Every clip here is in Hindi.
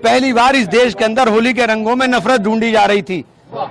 पहली बार इस देश के अंदर होली के रंगों में नफरत ढूंढी जा रही थी।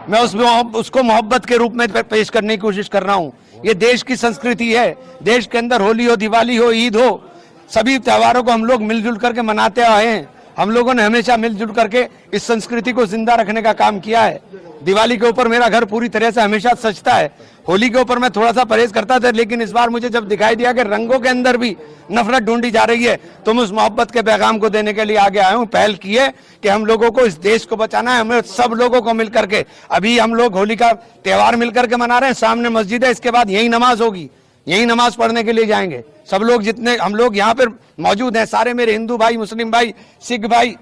मैं उसको मोहब्बत के रूप में पेश करने की कोशिश कर रहा हूं। ये देश की संस्कृति है। देश के अंदर होली हो, दिवाली हो, ईद हो, सभी त्योहारों को हम लोग मिलजुल करके मनाते आए हैं। हम लोगों ने हमेशा मिलजुल करके इस संस्कृति को जिंदा रखने का काम किया है। दिवाली के ऊपर मेरा घर पूरी तरह से हमेशा सजता है। होली के ऊपर मैं थोड़ा सा परहेज करता था, लेकिन इस बार मुझे जब दिखाई दिया कि रंगों के अंदर भी नफरत ढूंढी जा रही है, तो मैं उस मोहब्बत के पैगाम को देने के लिए आगे आया हूं। पहल की है कि हम लोगों को इस देश को बचाना है। हमें सब लोगों को मिलकर के, अभी हम लोग होली का त्योहार मिलकर के मना रहे हैं। सामने मस्जिद है, इसके बाद यही नमाज होगी, यही नमाज पढ़ने के लिए जाएंगे। सब लोग जितने हम लोग यहाँ पर मौजूद हैं, सारे मेरे हिंदू भाई, मुस्लिम भाई, सिख भाई,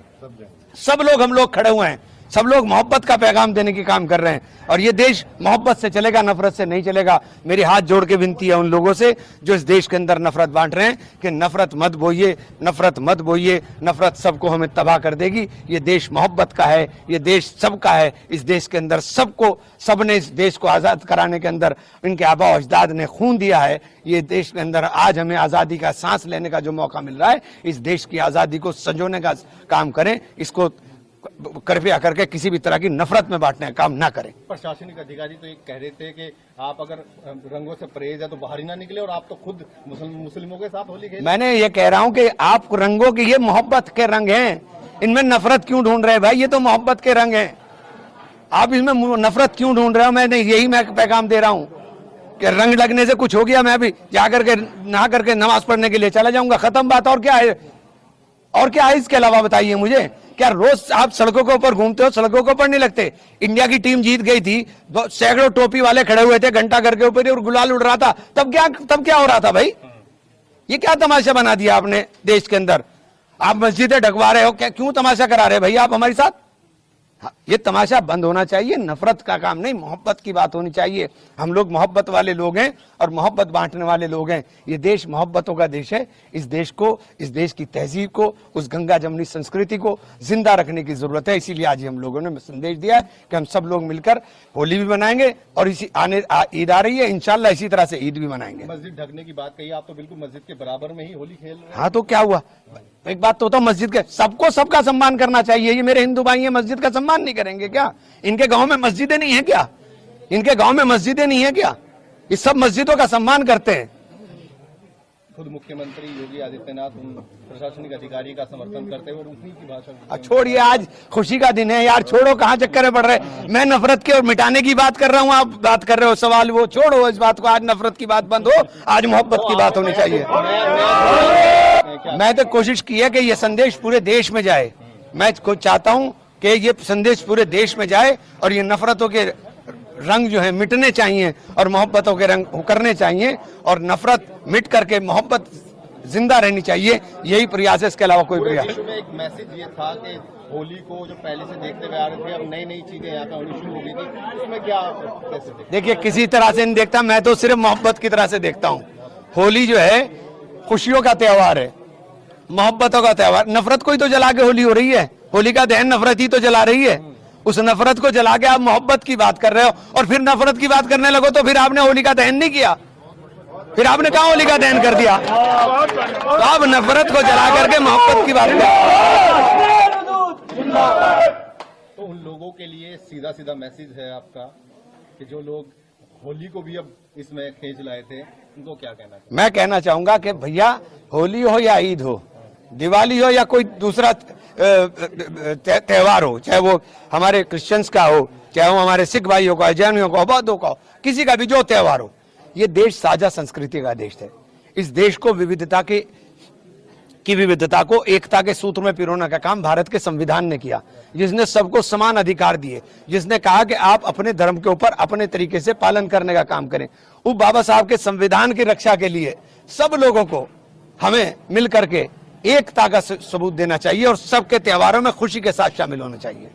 सब लोग हम लोग खड़े हुए हैं। सब लोग मोहब्बत का पैगाम देने की काम कर रहे हैं, और ये देश मोहब्बत से चलेगा, नफरत से नहीं चलेगा। मेरी हाथ जोड़ के विनती है उन लोगों से जो इस देश के अंदर नफरत बांट रहे हैं कि नफरत मत बोइए, नफरत मत बोइए। नफरत सबको हमें तबाह कर देगी। ये देश मोहब्बत का है, ये देश सबका है। इस देश के अंदर सबने इस देश को आज़ाद कराने के अंदर इनके आबा अजदाद ने खून दिया है। ये देश के अंदर आज हमें आज़ादी का सांस लेने का जो मौका मिल रहा है, इस देश की आज़ादी को संजोने का काम करें। इसको कृपया करके किसी भी तरह की नफरत में बांटने का काम ना करें। प्रशासनिक अधिकारी तो ये कह रहे थे कि आप अगर रंगों से परहेज है तो बाहर ही ना निकले, और आप तो खुद मुस्लिमों के साथ होली खेले। मैंने ये कह रहा हूं कि आप रंगों के, ये मोहब्बत के रंग हैं, इनमें नफरत क्यों ढूंढ रहे हैं भाई? ये तो मोहब्बत के रंग हैं, आप इसमें नफरत क्यों ढूंढ रहे हो? मैं पैगाम दे रहा हूं कि रंग लगने से कुछ हो गया, मैं अभी जाकर के नहा करके नमाज पढ़ने के लिए चला जाऊंगा, खत्म बात। और क्या है? और क्या है इसके अलावा? बताइए मुझे। क्या रोज आप सड़कों के ऊपर घूमते हो, सड़कों के ऊपर नहीं लगते? इंडिया की टीम जीत गई थी, सैकड़ों टोपी वाले खड़े हुए थे घंटा घर के ऊपर और गुलाल उड़ रहा था। तब क्या हो रहा था भाई? ये क्या तमाशा बना दिया आपने देश के अंदर? आप मस्जिदें ढकवा रहे हो, क्या क्यों तमाशा करा रहे भाई आप हमारे साथ? ये तमाशा बंद होना चाहिए। नफरत का काम नहीं, मोहब्बत की बात होनी चाहिए। हम लोग मोहब्बत वाले लोग हैं और मोहब्बत बांटने वाले लोग हैं। ये देश मोहब्बतों का देश है। इस देश को, इस देश की तहजीब को, उस गंगा जमनी संस्कृति को जिंदा रखने की जरूरत है। इसीलिए आज हम लोगों ने संदेश दिया है कि हम सब लोग मिलकर होली भी मनाएंगे और इसी ईद आ रही है, इंशाल्लाह इसी तरह से ईद भी मनाएंगे। मस्जिद ढकने की बात कही, आप तो बिल्कुल मस्जिद के बराबर में ही होली खेल रहे हैं। हाँ तो क्या हुआ? एक बात तो मस्जिद के सबको सबका सम्मान करना चाहिए। ये मेरे हिंदू भाई हैं, मस्जिद का सम्मान नहीं करेंगे क्या? इनके गांव में मस्जिदें नहीं है क्या? इनके गांव में मस्जिदें नहीं है क्या? इस सब मस्जिदों का सम्मान करते हैं। खुद मुख्यमंत्री योगी आदित्यनाथ प्रशासनिक अधिकारी का समर्थन करते हुए उन्हीं की भाषा। छोड़िए, आज खुशी का दिन है यार, छोड़ो, कहाँ चक्कर में पड़ रहे। मैं नफरत के और मिटाने की बात कर रहा हूँ, आप बात कर रहे हो सवाल, वो छोड़ो इस बात को। आज नफरत की बात बंद हो, आज मोहब्बत की बात होनी चाहिए। मैं तो कोशिश की है कि ये संदेश पूरे देश में जाए। मैं चाहता हूँ कि ये संदेश पूरे देश में जाए और ये नफरतों के रंग जो है मिटने चाहिए और मोहब्बतों के रंग उकरने चाहिए, और नफरत मिट करके मोहब्बत जिंदा रहनी चाहिए। यही प्रयास है, इसके अलावा कोई प्रयास। में एक मैसेज ये था कि होली को जो पहले से देखते हुए आ रहे थे, अब नई नई चीजें यहाँ पे होनी शुरू हो गई थी, उसमें क्या कैसे? देखिए, किसी तरह से नहीं देखता मैं, तो सिर्फ मोहब्बत की तरह से देखता हूँ। होली जो है खुशियों का त्योहार है, मोहब्बतों का त्योहार। नफरत को ही तो जला के होली हो रही है। होली का दहन नफरत ही तो जला रही है। उस नफरत को जला के आप मोहब्बत की बात कर रहे हो, और फिर नफरत की बात करने लगो तो फिर आपने होली का दहन नहीं किया, फिर आपने कहा होली का दहन कर दिया। तो आप नफरत को जला करके मोहब्बत की बात कर। तो उन लोगों के लिए सीधा सीधा मैसेज है आपका कि जो लोग होली को भी अब इसमें खींच लाए थे, उनको क्या कहना चाहिए? मैं कहना चाहूंगा कि भैया, होली हो या ईद हो, दिवाली हो या कोई दूसरा त्योहार हो, चाहे वो हमारे क्रिश्चियंस का हो, चाहे वो हमारे सिख भाइयों का, जैनियों का, बौद्धों का हो, किसी का भी जो त्योहार हो, ये देश साझा संस्कृति का देश है। इस देश को विविधता को एकता के सूत्र में पिरोने का काम भारत के संविधान ने किया, जिसने सबको समान अधिकार दिए, जिसने कहा कि आप अपने धर्म के ऊपर अपने तरीके से पालन करने का काम करें। वो बाबा साहब के संविधान की रक्षा के लिए सब लोगों को हमें मिल करके एकता का सबूत देना चाहिए और सबके त्योहारों में खुशी के साथ शामिल होना चाहिए।